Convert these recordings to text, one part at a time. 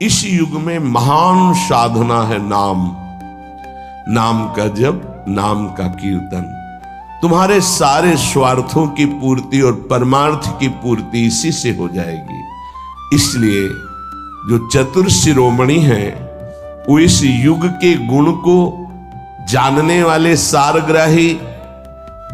इस युग में महान साधना है नाम, नाम का जप, नाम का कीर्तन। तुम्हारे सारे स्वार्थों की पूर्ति और परमार्थ की पूर्ति इसी से हो जाएगी। इसलिए जो चतुर शिरोमणि हैं वो इस युग के गुण को जानने वाले सारग्राही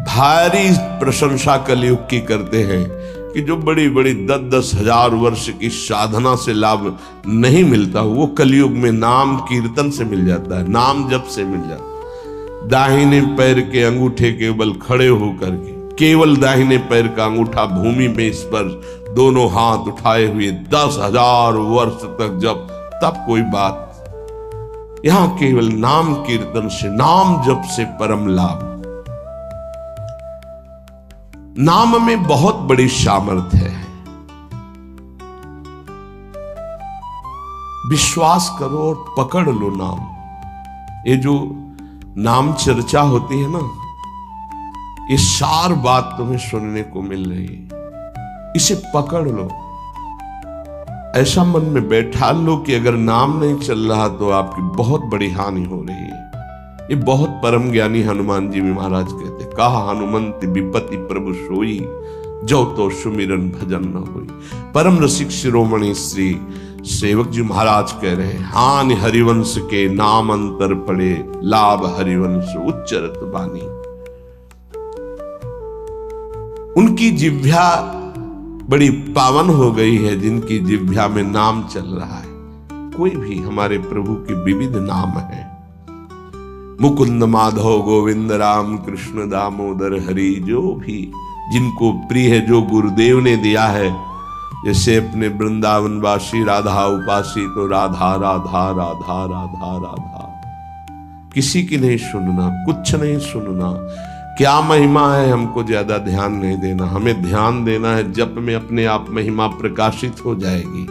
भारी प्रशंसा कलयुग की करते हैं कि जो बड़ी बड़ी 10-10 हजार वर्ष की साधना से लाभ नहीं मिलता वो कलयुग में नाम कीर्तन से मिल जाता है, नाम जप से मिल जाता है। दाहिने पैर के अंगूठे के बल खड़े होकर के केवल दाहिने पैर का अंगूठा भूमि में स्पर्श, दोनों हाथ उठाए हुए 10,000 वर्ष तक जब, तब कोई बात। यहां केवल नाम कीर्तन से, नाम जप से परम लाभ। नाम में बहुत बड़ी सामर्थ्य है। विश्वास करो और पकड़ लो नाम। ये जो नाम चर्चा होती है ना, ये सार बात तुम्हें सुनने को मिल रही है, इसे पकड़ लो। ऐसा मन में बैठा लो कि अगर नाम नहीं चल रहा तो आपकी बहुत बड़ी हानि हो रही है। ये बहुत परम ज्ञानी हनुमान जी भी महाराज कहते, कहा हनुमंत विपत्ति प्रभु सोई, जो तो सुमिरन भजन न होई। परम रसिक शिरोमणि श्री सेवक जी महाराज कह रहे हैं, हानि हरिवंश के नाम अंतर पड़े, लाभ हरिवंश उच्चरत बानी। उनकी जिह्वा बड़ी पावन हो गई है जिनकी जिह्वा में नाम चल रहा है। कोई भी हमारे प्रभु के विविध नाम है, मुकुंद माधव गोविंद राम कृष्ण दामोदर हरि, जो भी जिनको प्रिय है, जो गुरुदेव ने दिया है। जैसे अपने वृंदावनवासी राधा उपासी तो राधा राधा राधा राधा राधा, किसी की नहीं सुनना, कुछ नहीं सुनना। क्या महिमा है हमको ज्यादा ध्यान नहीं देना, हमें ध्यान देना है जप में अपने आप महिमा प्रकाशित हो जाएगी।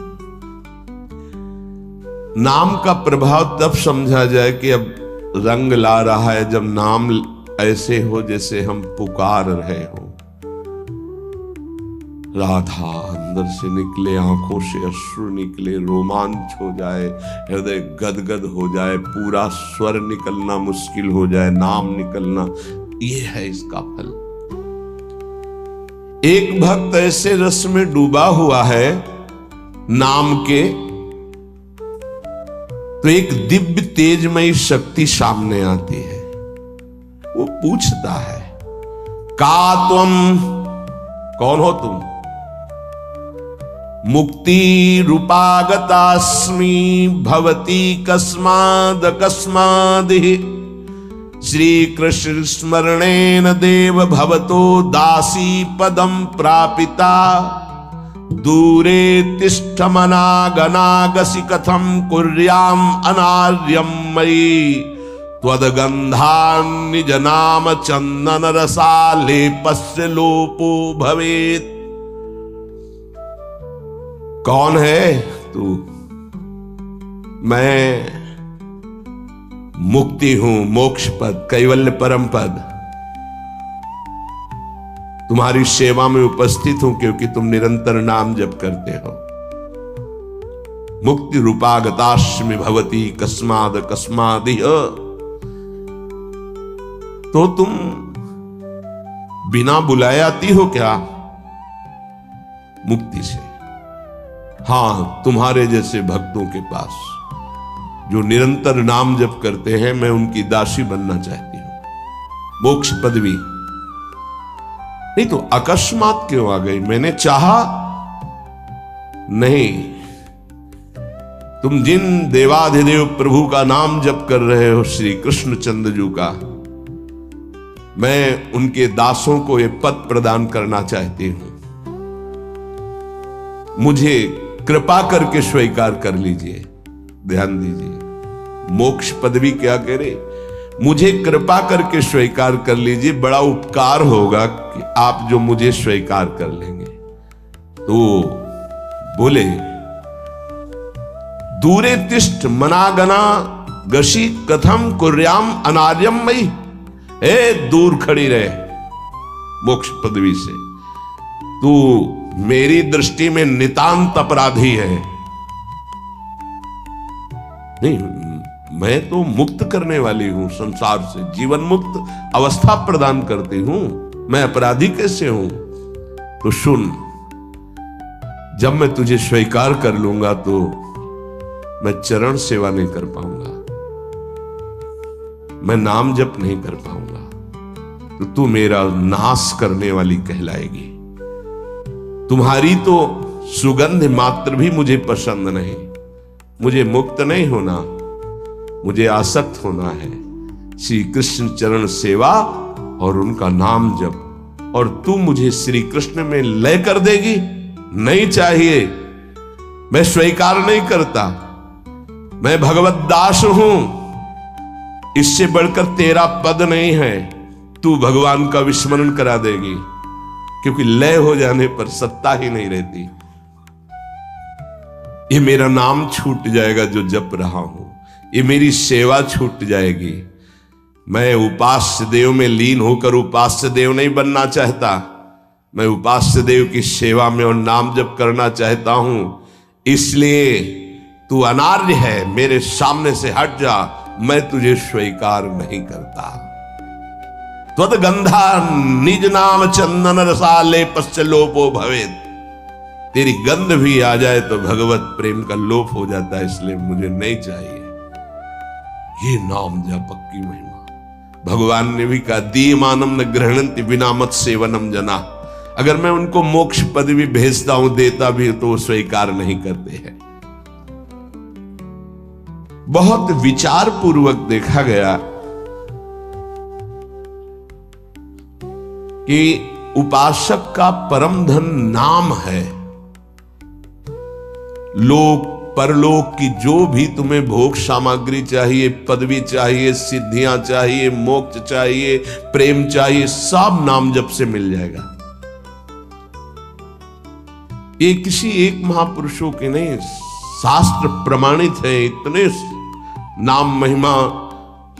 नाम का प्रभाव तब समझा जाए कि अब रंग ला रहा है जब नाम ऐसे हो जैसे हम पुकार रहे हो। राधा अंदर से निकले, आंखों से अश्रु निकले, रोमांच हो जाए, हृदय गदगद हो जाए, पूरा स्वर निकलना मुश्किल हो जाए, नाम निकलना, ये है इसका फल। एक भक्त ऐसे रस में डूबा हुआ है नाम के, तो एक दिव्य तेजमयी शक्ति सामने आती है। वो पूछता है, का तुम, कौन हो तुम? मुक्ति रूपागतास्मि भवती कस्माद कस्मादि, श्री कृष्ण स्मरणेन देव भवतो दासी पदम प्रापिता, दूरे तिष्ठमनागनागसि कथम कुर्याम अनार्यम मयि, त्वदगंधान् निज नाम चंदन रसालेपस्य लोपो भवेत्। कौन है तू? मैं मुक्ति हूं, मोक्ष पद, कैवल्य परम पद। तुम्हारी सेवा में उपस्थित हूं क्योंकि तुम निरंतर नाम जप करते हो। मुक्ति रूपागतास्मि भवती कस्माद कस्मादिह, तो तुम बिना बुलाए आती हो क्या? मुक्ति से। हां, तुम्हारे जैसे भक्तों के पास जो निरंतर नाम जप करते हैं, मैं उनकी दासी बनना चाहती हूं। मोक्ष पदवी नहीं तो अकस्मात क्यों आ गई? मैंने चाहा नहीं। तुम जिन देवाधिदेव प्रभु का नाम जप कर रहे हो, श्री कृष्ण चंद्र का, मैं उनके दासों को यह पद प्रदान करना चाहती हूं। मुझे कृपा करके स्वीकार कर लीजिए। ध्यान दीजिए, मोक्ष पदवी क्या कह रहे? मुझे कृपा करके स्वीकार कर लीजिए, बड़ा उपकार होगा कि आप जो मुझे स्वीकार कर लेंगे। तो बोले, दूरे तिष्ठ मनागना गशी कथम कुर्याम अनार्यम मई। ए, दूर खड़ी रहे मोक्ष पदवी से, तू मेरी दृष्टि में नितांत अपराधी है। नहीं, मैं तो मुक्त करने वाली हूं संसार से, जीवन मुक्त अवस्था प्रदान करती हूं। मैं अपराधी कैसे हूं? तो सुन, जब मैं तुझे स्वीकार कर लूंगा तो मैं चरण सेवा नहीं कर पाऊंगा, मैं नाम जप नहीं कर पाऊंगा, तो तू मेरा नाश करने वाली कहलाएगी। तुम्हारी तो सुगंध मात्र भी मुझे पसंद नहीं। मुझे मुक्त नहीं होना, मुझे आसक्त होना है श्री कृष्ण चरण सेवा और उनका नाम जप। और तू मुझे श्री कृष्ण में लय कर देगी? नहीं चाहिए, मैं स्वीकार नहीं करता। मैं भगवत दास हूं, इससे बढ़कर तेरा पद नहीं है। तू भगवान का विस्मरण करा देगी, क्योंकि लय हो जाने पर सत्ता ही नहीं रहती। ये मेरा नाम छूट जाएगा जो जप रहा हूं, ये मेरी सेवा छूट जाएगी। मैं उपास्य देव में लीन होकर उपास्य देव नहीं बनना चाहता, मैं उपास्य देव की सेवा में और नाम जप करना चाहता हूं। इसलिए तू अनार्य है, मेरे सामने से हट जा, मैं तुझे स्वीकार नहीं करता। त्वद गंधा निज नाम चंदन रसाले पश्च लोपो भवेद। तेरी गंध भी आ जाए तो भगवत प्रेम का लोप हो जाता है, इसलिए मुझे नहीं चाहिए। ये नाम जप की महिमा। भगवान ने भी कहा, दीयमानम न गृह्णन्ति बिना मत सेवनम जना। अगर मैं उनको मोक्ष पदवी भेजता हूं, देता भी तो वो स्वीकार नहीं करते हैं। बहुत विचार पूर्वक देखा गया कि उपासक का परम धन नाम है। लोक परलोक की जो भी तुम्हें भोग सामग्री चाहिए, पदवी चाहिए, सिद्धियां चाहिए, मोक्ष चाहिए, प्रेम चाहिए, सब नाम जप से मिल जाएगा। ये किसी एक महापुरुषों के नहीं, शास्त्र प्रमाणित है। इतने नाम महिमा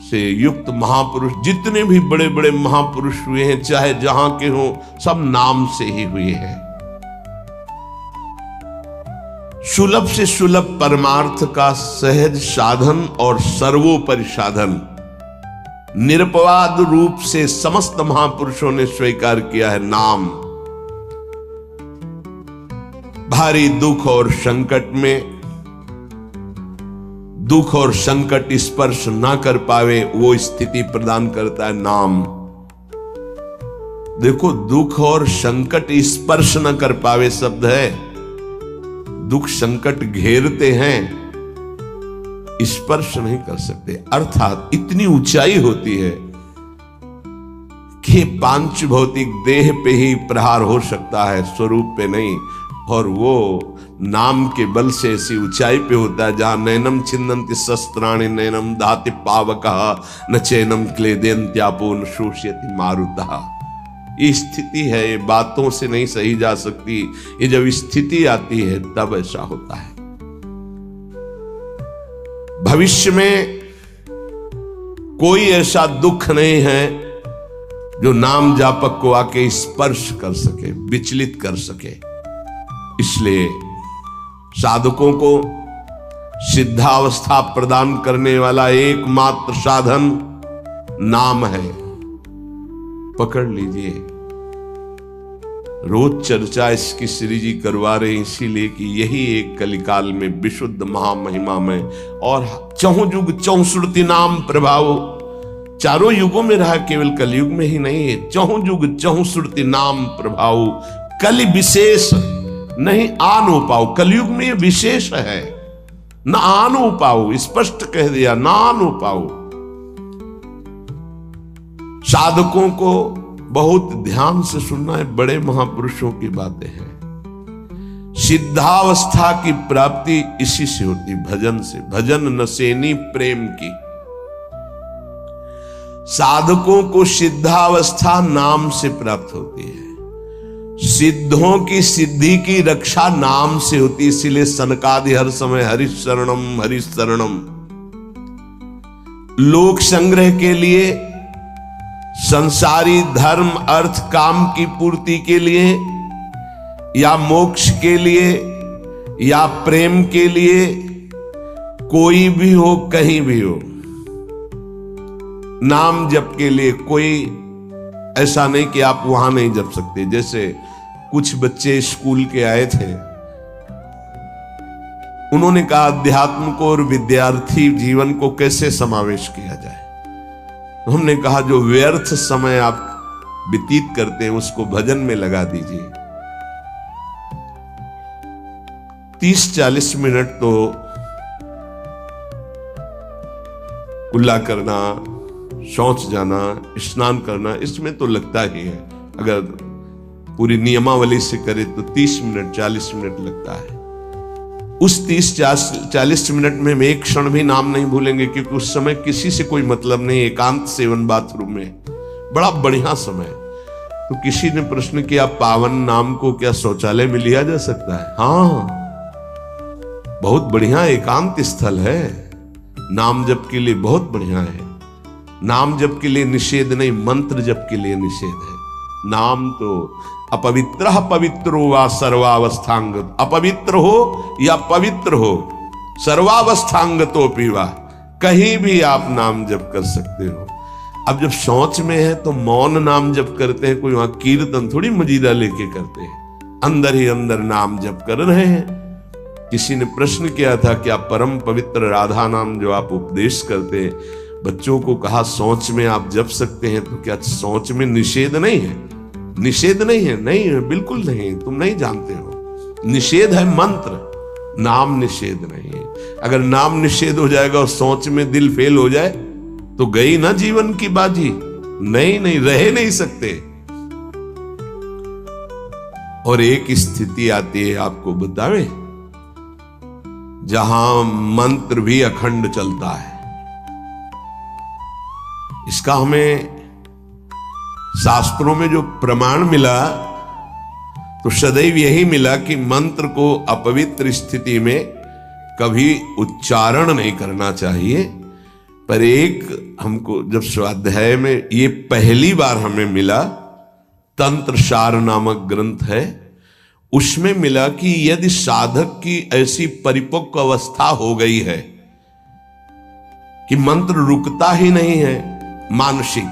से युक्त महापुरुष, जितने भी बड़े बड़े महापुरुष हुए हैं, चाहे जहां के हों, सब नाम से ही हुए हैं। सुलभ से सुलभ परमार्थ का सहज साधन और सर्वोपरि साधन निरपवाद रूप से समस्त महापुरुषों ने स्वीकार किया है नाम। भारी दुख और संकट में, दुख और संकट स्पर्श ना कर पावे, वो स्थिति प्रदान करता है नाम। देखो, दुख और संकट स्पर्श न कर पावे शब्द है। दुख संकट घेरते हैं, स्पर्श नहीं कर सकते। अर्थात इतनी ऊंचाई होती है कि पांच भौतिक देह पे ही प्रहार हो सकता है, स्वरूप पे नहीं। और वो नाम के बल से ऐसी ऊंचाई पे होता है जहां नैनम छिन्नन्ति शस्त्राणि नैनम दाति पावकः न चैनम क्लेदयन्त्यापो न शोष्यति मारुतः। ये स्थिति है, ये बातों से नहीं सही जा सकती। ये जब स्थिति आती है तब ऐसा होता है। भविष्य में कोई ऐसा दुख नहीं है जो नाम जापक को आके स्पर्श कर सके, विचलित कर सके। इसलिए साधकों को सिद्धावस्था प्रदान करने वाला एकमात्र साधन नाम है। पकड़ लीजिए। रोज चर्चा इसकी श्री जी करवा रहे हैं, इसीलिए कि यही एक कलिकाल में विशुद्ध महामहिमा में और चहुं युग चहुश्रुति नाम प्रभाव चारों युगों में रहा, केवल कलयुग में ही नहीं है। चहुं युग चहुश्रुति नाम प्रभाव, कलि विशेष नहीं आनो पाओ। कलयुग में ये विशेष है, न आनो पाओ, स्पष्ट कह दिया, ना आनो पाओ। साधकों को बहुत ध्यान से सुनना है, बड़े महापुरुषों की बातें हैं। सिद्धावस्था की प्राप्ति इसी से होती, भजन से। भजन नसेनी प्रेम की। साधकों को सिद्धावस्था नाम से प्राप्त होती है। सिद्धों की सिद्धि की रक्षा नाम से होती, इसीलिए सनकादि हर समय हरिश शरणम हरिश शरणम। लोक संग्रह के लिए, संसारी धर्म अर्थ काम की पूर्ति के लिए, या मोक्ष के लिए, या प्रेम के लिए कोई भी हो, कहीं भी हो, नाम जप के लिए कोई ऐसा नहीं कि आप वहां नहीं जप सकते। जैसे कुछ बच्चे स्कूल के आए थे, उन्होंने कहा अध्यात्म को और विद्यार्थी जीवन को कैसे समावेश किया जाए। हमने कहा जो व्यर्थ समय आप व्यतीत करते हैं उसको भजन में लगा दीजिए। 30-40 मिनट तो कुल्ला करना, शौच जाना, स्नान करना, इसमें तो लगता ही है। अगर पूरी नियमावली से करे तो 30 मिनट 40 मिनट लगता है। उस 30-40 मिनट में हम एक क्षण भी नाम नहीं भूलेंगे, क्योंकि उस समय किसी से कोई मतलब नहीं, एकांत सेवन बाथरूम में, बड़ा बढ़िया समय। तो किसी ने प्रश्न किया, पावन नाम को क्या शौचालय में लिया जा सकता है? हाँ, बहुत बढ़िया एकांत स्थल है, नाम जप के लिए बहुत बढ़िया है। नाम जप के लिए निषेध नहीं, मंत्र जप के लिए निषेध है। नाम तो अपवित्र पवित्रो वा सर्वावस्थांग, अपवित्र हो या पवित्र हो, सर्वावस्थांगतो पीवा, कहीं भी आप नाम जप कर सकते हो। अब जब शौच में है तो मौन नाम जप करते हैं, कोई वहां कीर्तन थोड़ी मजीरा लेके करते हैं, अंदर ही अंदर नाम जप कर रहे हैं। किसी ने प्रश्न किया था, क्या परम पवित्र राधा नाम जो आप उपदेश करते हैं, बच्चों को कहा शौच में आप जप सकते हैं, तो क्या शौच में निषेध नहीं है? निषेध नहीं है, नहीं है, बिल्कुल नहीं, तुम नहीं जानते हो। निषेध है मंत्र, नाम निषेध नहीं है। अगर नाम निषेध हो जाएगा और शौच में दिल फेल हो जाए तो गई ना जीवन की बाजी, नहीं नहीं, रह नहीं सकते। और एक स्थिति आती है, आपको बतावे, जहां मंत्र भी अखंड चलता है। इसका हमें शास्त्रों में जो प्रमाण मिला, तो सदैव यही मिला कि मंत्र को अपवित्र स्थिति में कभी उच्चारण नहीं करना चाहिए। पर एक हमको जब स्वाध्याय में ये पहली बार हमें मिला, तंत्र सार नामक ग्रंथ है, उसमें मिला कि यदि साधक की ऐसी परिपक्व अवस्था हो गई है कि मंत्र रुकता ही नहीं है मानसिक,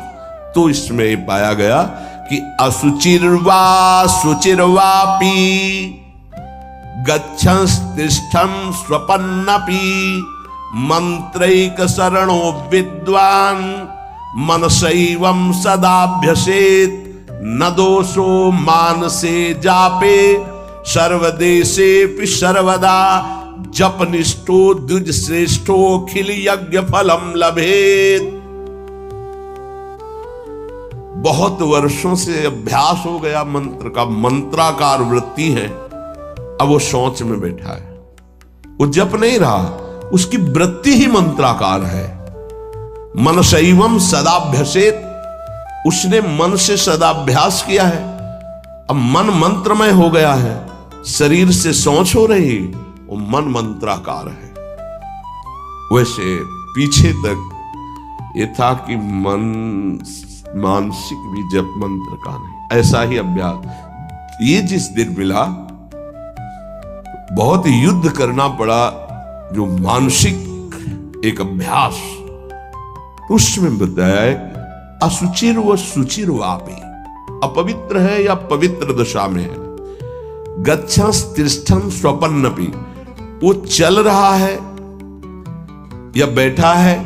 तो इसमें पाया गया कि असुचिर्वा शुचिर्वापि गच्छंस्तिष्ठं स्वपन्नपि मंत्रैक शरणो विद्वान् मनसैवं सदाभ्यसेत् न दोषो मानसे जापे सर्वदेशेपि सर्वदा जपनिष्ठो द्विज श्रेष्ठो खिल यज्ञ फलम लभेत। बहुत वर्षों से अभ्यास हो गया मंत्र का, मंत्राकार वृत्ति है, अब वो शौच में बैठा है, वो जप नहीं रहा, उसकी वृत्ति ही मंत्राकार है। मनसैवं सदाभ्यसेत, उसने मन से सदाभ्यास किया है, अब मन मंत्रमय हो गया है, शरीर से सोच हो रही, वो मन मंत्राकार है। वैसे पीछे तक ये था कि मन मानसिक भी जप मंत्र का नहीं, ऐसा ही अभ्यास। ये जिस दिन मिला, बहुत युद्ध करना पड़ा, जो मानसिक एक अभ्यास, उसमें बताया है असुचिर व सुचिर वापी, अपवित्र है या पवित्र दशा में है, गच्छंस तिष्ठं स्वपन्नपि, वो चल रहा है या बैठा है,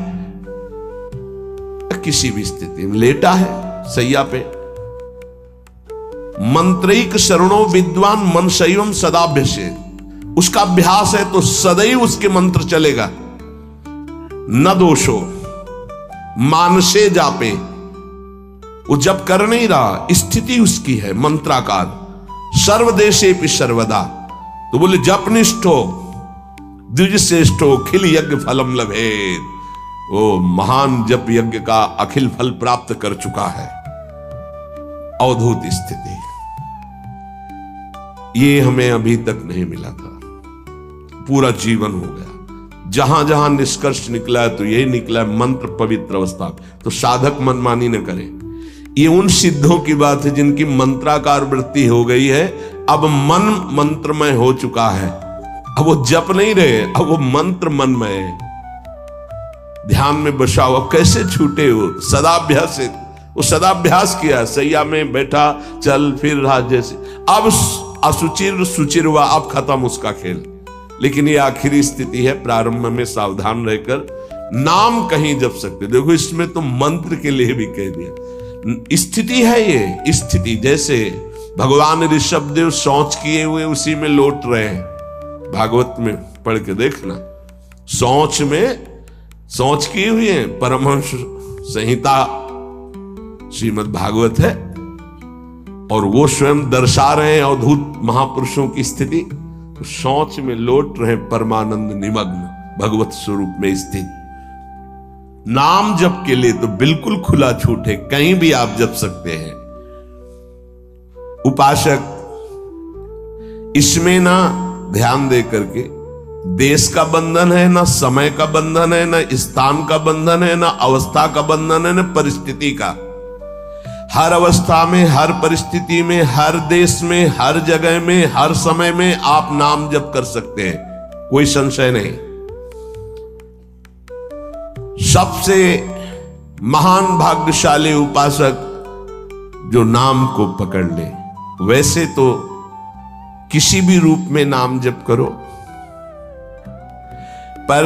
किसी भी स्थिति में लेटा है सैया पे, मंत्रैक शरणो विद्वान मनसैवं सदाभ्यसेत्, उसका अभ्यास है तो सदैव उसके मंत्र चलेगा। न दोषो मानसे जापे, वो जब कर नहीं रहा, स्थिति उसकी है मंत्राकार, सर्वदेशेपि सर्वदा, तो बोले जपनिष्ठो द्विज श्रेष्ठो खिल यज्ञ फलम लभेत, वो महान जप यज्ञ का अखिल फल प्राप्त कर चुका है। अवधूत स्थिति, ये हमें अभी तक नहीं मिला था, पूरा जीवन हो गया। जहां जहां निष्कर्ष निकला है तो यही निकला है, मंत्र पवित्र अवस्था। तो साधक मनमानी न करे। ये उन सिद्धों की बात है जिनकी मंत्राकार वृत्ति हो गई है, अब मन मंत्रमय हो चुका है, अब वो जप नहीं रहे, अब वो मंत्र मनमय है। ध्यान में बसा हुआ, कैसे छूटे वो? सदाभ्यास, वो सदाभ्यास किया, सैया में बैठा, चल फिर रहा जैसे। अब असुचिर सुचिर हुआ, अब खत्म उसका खेल। लेकिन ये आखिरी स्थिति है, प्रारंभ में सावधान रहकर नाम कहीं जप सकते। देखो इसमें तो मंत्र के लिए भी कह दिया, स्थिति है ये स्थिति। जैसे भगवान ऋषभदेव शौच किए हुए उसी में लौट रहे हैं, भागवत में पढ़ के देखना, शौच किए हुए हैं। परमहंस संहिता श्रीमद् भागवत है, और वो स्वयं दर्शा रहे हैं अवधूत महापुरुषों की स्थिति। तो शौच में लौट रहे परमानंद निमग्न, भगवत स्वरूप में स्थित। नाम जप के लिए तो बिल्कुल खुला छूट है, कहीं भी आप जप सकते हैं। उपासक इसमें ना ध्यान दे करके, देश का बंधन है, ना समय का बंधन है, ना स्थान का बंधन है, ना अवस्था का बंधन है, ना परिस्थिति का। हर अवस्था में, हर परिस्थिति में, हर देश में, हर जगह में, हर समय में आप नाम जप कर सकते हैं, कोई संशय नहीं। सबसे महान भाग्यशाली उपासक जो नाम को पकड़ ले। वैसे तो किसी भी रूप में नाम जप करो, पर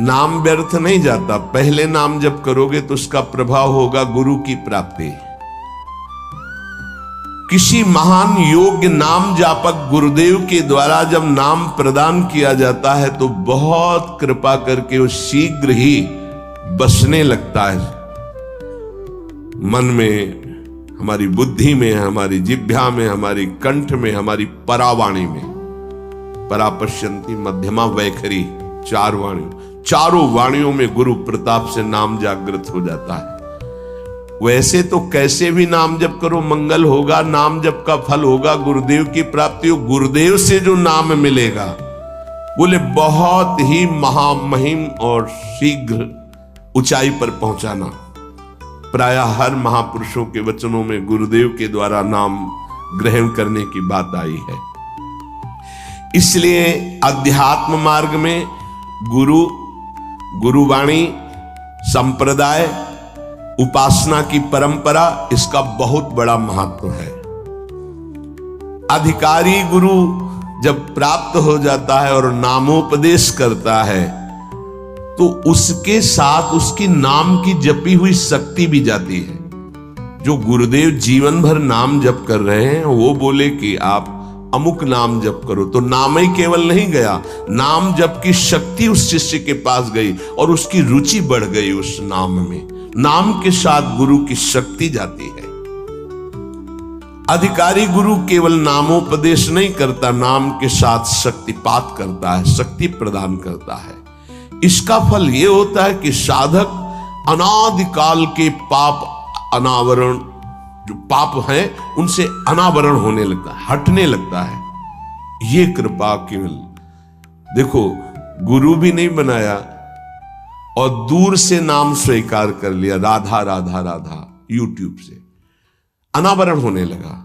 नाम व्यर्थ नहीं जाता। पहले नाम जप करोगे तो उसका प्रभाव होगा गुरु की प्राप्ति। किसी महान योग्य नाम जापक गुरुदेव के द्वारा जब नाम प्रदान किया जाता है तो बहुत कृपा करके वो शीघ्र ही बसने लगता है मन में, हमारी बुद्धि में, हमारी जिह्वा में, हमारी कंठ में, हमारी परावाणी में। परापश्यंती मध्यमा वैखरी, चारों वाणियों में गुरु प्रताप से नाम जागृत हो जाता है। वैसे तो कैसे भी नाम जप करो मंगल होगा, नाम जप का फल होगा, गुरुदेव की प्राप्ति हो। गुरुदेव से जो नाम मिलेगा बोले बहुत ही महामहिम और शीघ्र ऊंचाई पर पहुंचाना। प्रायः हर महापुरुषों के वचनों में गुरुदेव के द्वारा नाम ग्रहण करने की बात आई है। इसलिए अध्यात्म मार्ग में गुरुवाणी, संप्रदाय, उपासना की परंपरा, इसका बहुत बड़ा महत्व है। अधिकारी गुरु जब प्राप्त हो जाता है और नामोपदेश करता है तो उसके साथ उसकी नाम की जपी हुई शक्ति भी जाती है। जो गुरुदेव जीवन भर नाम जप कर रहे हैं वो बोले कि आप अमुक नाम जप करो, तो नाम ही केवल नहीं गया, नाम जप की शक्ति उस शिष्य के पास गई और उसकी रुचि बढ़ गई उस नाम में। नाम के साथ गुरु की शक्ति जाती है। अधिकारी गुरु केवल नामोपदेश नहीं करता, नाम के साथ शक्तिपात करता है, शक्ति प्रदान करता है। इसका फल यह होता है कि साधक अनादिकाल के पाप अनावरण, जो पाप हैं उनसे अनावरण होने लगता है, हटने लगता है। ये कृपा केवल देखो, गुरु भी नहीं बनाया और दूर से नाम स्वीकार कर लिया, राधा राधा राधा, यूट्यूब से अनावरण होने लगा।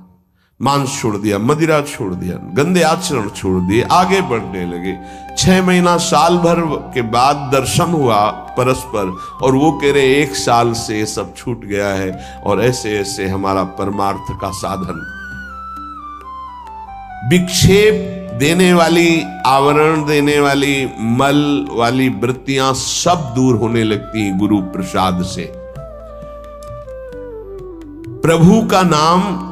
मांस छोड़ दिया, मदिरा छोड़ दिया, गंदे आचरण छोड़ दिए, आगे बढ़ने लगे। 6 महीना साल भर के बाद दर्शन हुआ परस्पर और वो कह रहे 1 साल से ये सब छूट गया है और ऐसे ऐसे हमारा परमार्थ का साधन। विक्षेप देने वाली, आवरण देने वाली, मल वाली वृत्तियां सब दूर होने लगती हैं गुरु प्रसाद से। प्रभु का नाम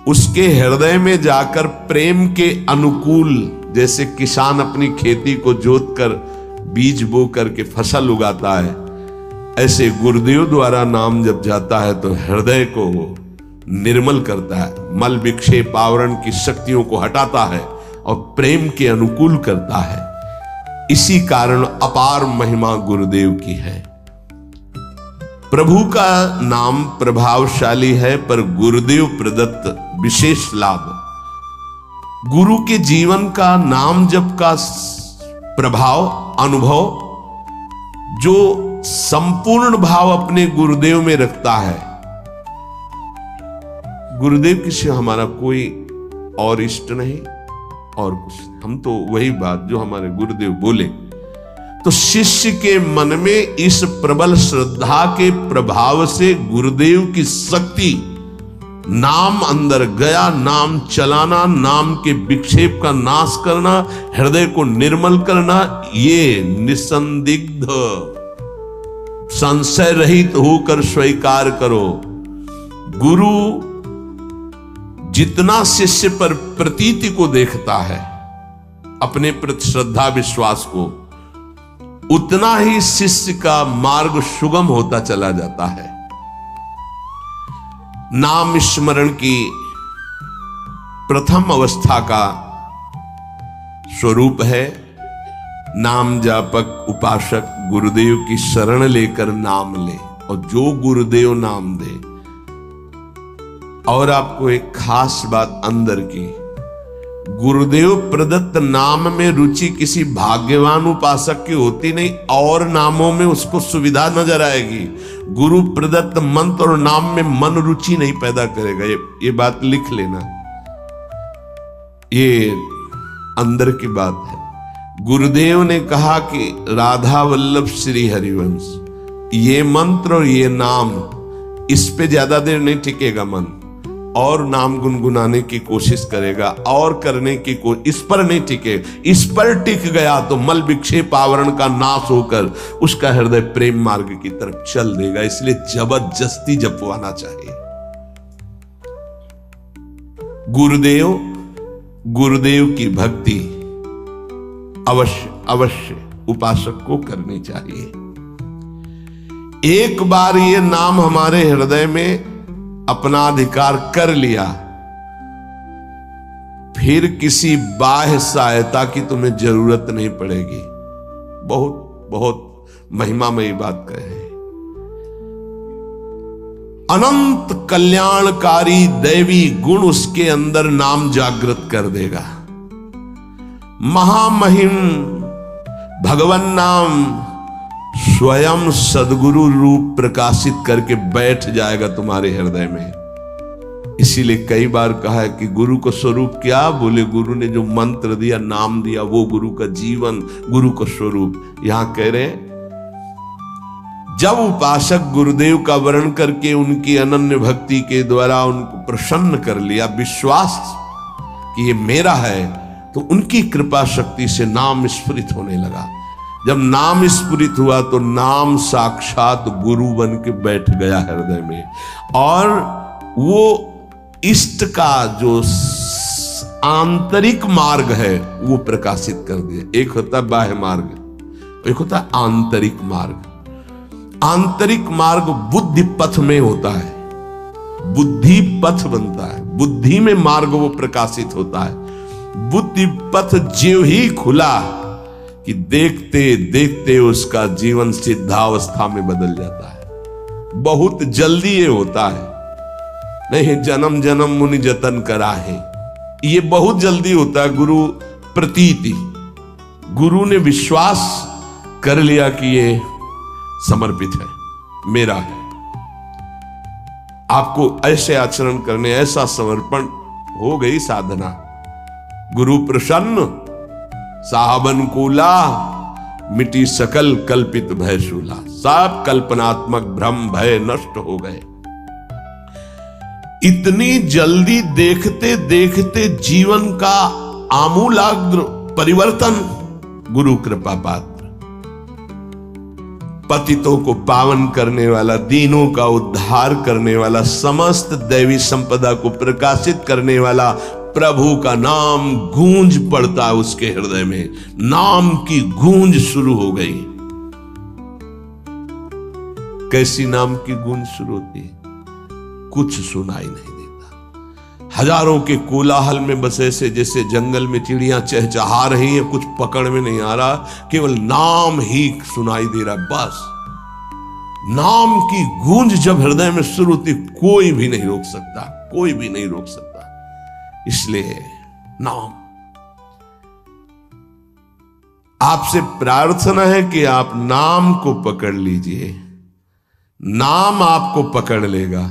उसके हृदय में जाकर प्रेम के अनुकूल, जैसे किसान अपनी खेती को जोत कर बीज बो करके फसल उगाता है, ऐसे गुरुदेव द्वारा नाम जब जाता है तो हृदय को निर्मल करता है, मल विक्षेप आवरण की शक्तियों को हटाता है और प्रेम के अनुकूल करता है। इसी कारण अपार महिमा गुरुदेव की है। प्रभु का नाम प्रभावशाली है, पर गुरुदेव प्रदत्त विशेष लाभ। गुरु के जीवन का नाम जप का प्रभाव, अनुभव, जो संपूर्ण भाव अपने गुरुदेव में रखता है। गुरुदेव के सिवा हमारा कोई और इष्ट नहीं और कुछ। हम तो वही बात जो हमारे गुरुदेव बोले, तो शिष्य के मन में इस प्रबल श्रद्धा के प्रभाव से गुरुदेव की शक्ति, नाम अंदर गया, नाम चलाना, नाम के विक्षेप का नाश करना, हृदय को निर्मल करना, ये निसंदिग्ध संशय रहित होकर स्वीकार करो। गुरु जितना शिष्य पर प्रतीति को देखता है, अपने प्रति श्रद्धा विश्वास को, उतना ही शिष्य का मार्ग सुगम होता चला जाता है। नाम स्मरण की प्रथम अवस्था का स्वरूप है नाम जापक उपासक गुरुदेव की शरण लेकर नाम ले, और जो गुरुदेव नाम दे। और आपको एक खास बात अंदर की, गुरुदेव प्रदत्त नाम में रुचि किसी भाग्यवान उपासक की होती नहीं, और नामों में उसको सुविधा नजर आएगी। गुरु प्रदत्त मंत्र और नाम में मन रुचि नहीं पैदा करेगा। ये बात लिख लेना, ये अंदर की बात है। गुरुदेव ने कहा कि राधा वल्लभ श्री हरिवंश, ये मंत्र और ये नाम, इस पे ज्यादा देर नहीं टिकेगा मन, और नाम गुनगुनाने की कोशिश करेगा, और करने की इस पर नहीं टिके। इस पर टिक गया तो मल विक्षेप आवरण का नाश होकर उसका हृदय प्रेम मार्ग की तरफ चल देगा। इसलिए जबरदस्ती जपवाना चाहिए। गुरुदेव की भक्ति अवश्य अवश्य उपासक को करनी चाहिए। एक बार ये नाम हमारे हृदय में अपना अधिकार कर लिया, फिर किसी बाह्य सहायता की तुम्हें जरूरत नहीं पड़ेगी। बहुत बहुत महिमामयी बात कहे। अनंत कल्याणकारी दैवी गुण उसके अंदर नाम जागृत कर देगा। महामहिम भगवान नाम स्वयं सदगुरु रूप प्रकाशित करके बैठ जाएगा तुम्हारे हृदय में। इसीलिए कई बार कहा है कि गुरु का स्वरूप क्या? बोले गुरु ने जो मंत्र दिया, नाम दिया, वो गुरु का जीवन, गुरु का स्वरूप। यहां कह रहे हैं जब उपासक गुरुदेव का वर्ण करके उनकी अनन्य भक्ति के द्वारा उनको प्रसन्न कर लिया, विश्वास कि ये मेरा है, तो उनकी कृपा शक्ति से नाम स्फुरित होने लगा। जब नाम स्फुरित हुआ तो नाम साक्षात गुरु बन के बैठ गया हृदय में, और वो इष्ट का जो आंतरिक मार्ग है वो प्रकाशित कर दिया। एक होता है बाह्य मार्ग, एक होता है आंतरिक मार्ग। आंतरिक मार्ग बुद्धि पथ में होता है, बुद्धि पथ बनता है, बुद्धि में मार्ग वो प्रकाशित होता है। बुद्धि पथ ज्यों ही खुला कि देखते देखते उसका जीवन सिद्धावस्था में बदल जाता है। बहुत जल्दी ये होता है, नहीं जन्म जन्म मुनि जतन करा है, ये बहुत जल्दी होता है। गुरु प्रतीति, गुरु ने विश्वास कर लिया कि ये समर्पित है, मेरा है। आपको ऐसे आचरण करने, ऐसा समर्पण, हो गई साधना। गुरु प्रसन्न साहबन कूला, मिटी सकल कल्पित भय शूला। सब कल्पनात्मक भ्रम भय नष्ट हो गए। इतनी जल्दी देखते देखते जीवन का आमूलाग्र परिवर्तन। गुरु कृपा पात्र, पतितों को पावन करने वाला, दीनों का उद्धार करने वाला, समस्त दैवी संपदा को प्रकाशित करने वाला प्रभु का नाम गूंज पड़ता है उसके हृदय में। नाम की गूंज शुरू हो गई। कैसी नाम की गूंज शुरू होती है? कुछ सुनाई नहीं देता। हजारों के कोलाहल में बस ऐसे जैसे जंगल में चिड़ियां चहचहा रही हैं, कुछ पकड़ में नहीं आ रहा, केवल नाम ही सुनाई दे रहा है। बस नाम की गूंज जब हृदय में शुरू होती, कोई भी नहीं रोक सकता, कोई भी नहीं रोक सकता। इसलिए नाम, आपसे प्रार्थना है कि आप नाम को पकड़ लीजिए, नाम आपको पकड़ लेगा।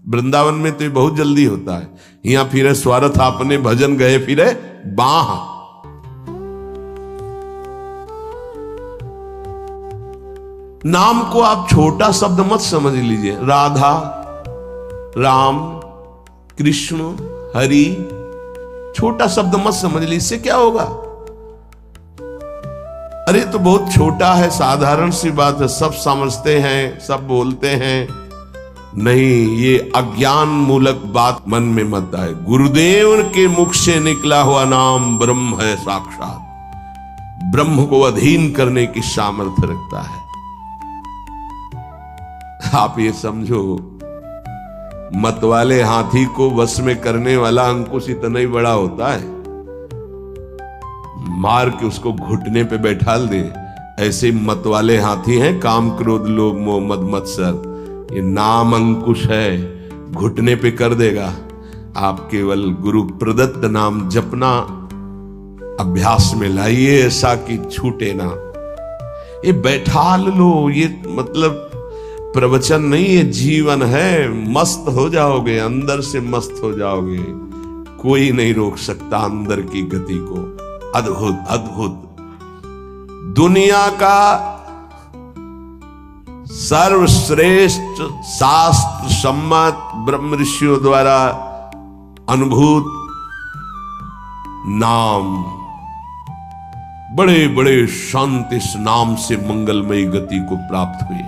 वृंदावन में तो ये बहुत जल्दी होता है। यहां फिरे स्वार्थ आपने भजन गए फिरे बाह। नाम को आप छोटा शब्द मत समझ लीजिए। राधा, राम, कृष्ण, हरि, छोटा शब्द मत समझ लीजिए। इससे क्या होगा? अरे तो बहुत छोटा है, साधारण सी बात है, सब समझते हैं, सब बोलते हैं। नहीं, ये अज्ञान मूलक बात मन में मत आए। गुरुदेव के मुख से निकला हुआ नाम ब्रह्म है साक्षात। ब्रह्म को अधीन करने की सामर्थ्य रखता है। आप ये समझो, मतवाले हाथी को वश में करने वाला अंकुश इतना ही बड़ा होता है, मार के उसको घुटने पे बैठाल दे। ऐसे मतवाले हाथी हैं काम, क्रोध, लोभ, मोह, मद, मत्सर। ये नाम अंकुश है, घुटने पे कर देगा। आप केवल गुरु प्रदत्त नाम जपना अभ्यास में लाइए, ऐसा कि छूटे ना। ये बैठा लो, ये मतलब प्रवचन नहीं, ये जीवन है। मस्त हो जाओगे, अंदर से मस्त हो जाओगे। कोई नहीं रोक सकता अंदर की गति को। अद्भुत अद्भुत। दुनिया का सर्वश्रेष्ठ शास्त्र सम्मत ब्रह्म ऋषियों द्वारा अनुभूत नाम, बड़े बड़े संत इस नाम से मंगलमयी गति को प्राप्त हुए।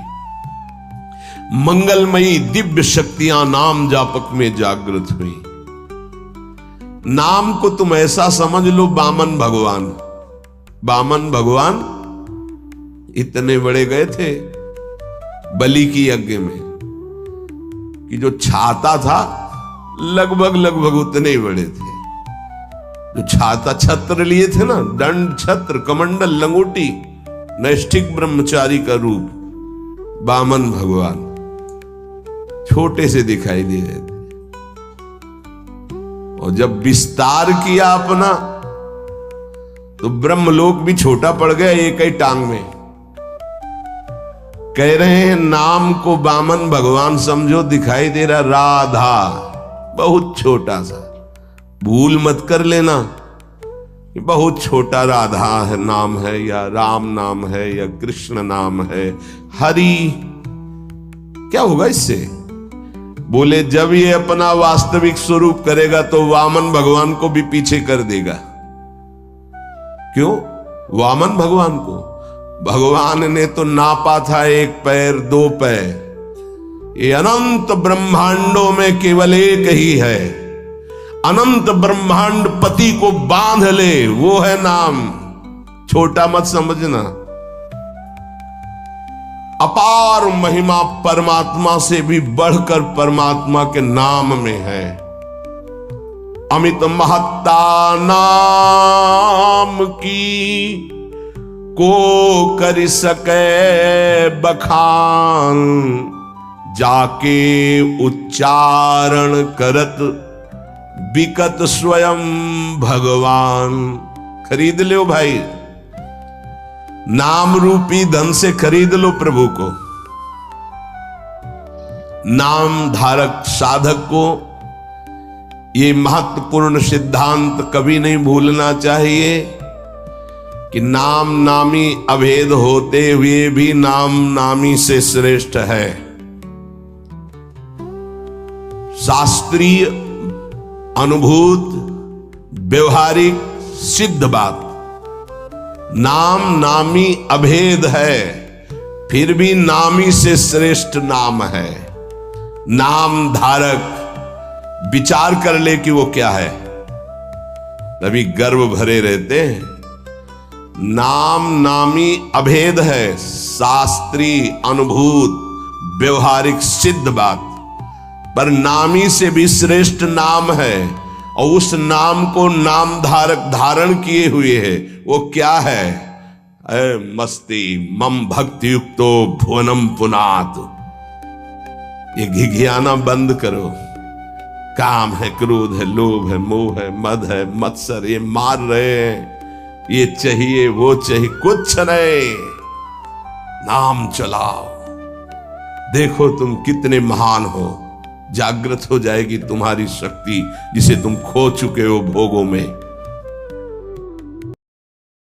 मंगलमयी दिव्य शक्तियां नाम जापक में जागृत हुई। नाम को तुम ऐसा समझ लो, वामन भगवान। वामन भगवान इतने बड़े गए थे बलि की यज्ञ में कि जो छाता था लगभग उतने ही बड़े थे। जो छाता, छत्र लिए थे ना, दंड, छत्र, कमंडल, लंगोटी, नैष्ठिक ब्रह्मचारी का रूप वामन भगवान छोटे से दिखाई दे रहे थे। और जब विस्तार किया अपना तो ब्रह्मलोक भी छोटा पड़ गया एक ही टांग में। कह रहे हैं नाम को वामन भगवान समझो, दिखाई दे रहा राधा, बहुत छोटा सा। भूल मत कर लेना कि बहुत छोटा राधा है नाम है, या राम नाम है, या कृष्ण नाम है, हरि। क्या होगा इससे? बोले जब ये अपना वास्तविक स्वरूप करेगा तो वामन भगवान को भी पीछे कर देगा। क्यों? वामन भगवान को भगवान ने तो नापा था 1 पैर 2 पैर। ये अनंत ब्रह्मांडों में केवल एक ही है। अनंत ब्रह्मांड पति को बांध ले, वो है नाम। छोटा मत समझना। अपार महिमा परमात्मा से भी बढ़कर परमात्मा के नाम में है। अमित महत्ता नाम की को कर सके बखान, जाके उच्चारण करत बिकत स्वयं भगवान। खरीद लो भाई, नाम रूपी धन से खरीद लो प्रभु को। नाम धारक साधक को ये महत्वपूर्ण सिद्धांत कभी नहीं भूलना चाहिए कि नाम नामी अभेद होते हुए भी नाम नामी से श्रेष्ठ है। शास्त्रीय, अनुभूत, व्यवहारिक, सिद्ध बात। नाम नामी अभेद है, फिर भी नामी से श्रेष्ठ नाम है। नाम धारक विचार कर ले कि वो क्या है, तभी गर्व भरे रहते हैं। नाम नामी अभेद है, शास्त्रीय, अनुभूत, व्यवहारिक, सिद्ध बात, पर नामी से भी श्रेष्ठ नाम है। और उस नाम को नाम धारक धारण किए हुए है। वो क्या है? मस्ती मम भक्ति युक्तो भुवनम पुनात। ये घिघियाना बंद करो। काम है, क्रोध है, लोभ है, मोह है, मद है, मत्सर, ये मार रहे हैं, ये चाहिए, वो चाहिए, कुछ नहीं। नाम चलाओ, देखो तुम कितने महान हो। जागृत हो जाएगी तुम्हारी शक्ति जिसे तुम खो चुके हो भोगों में।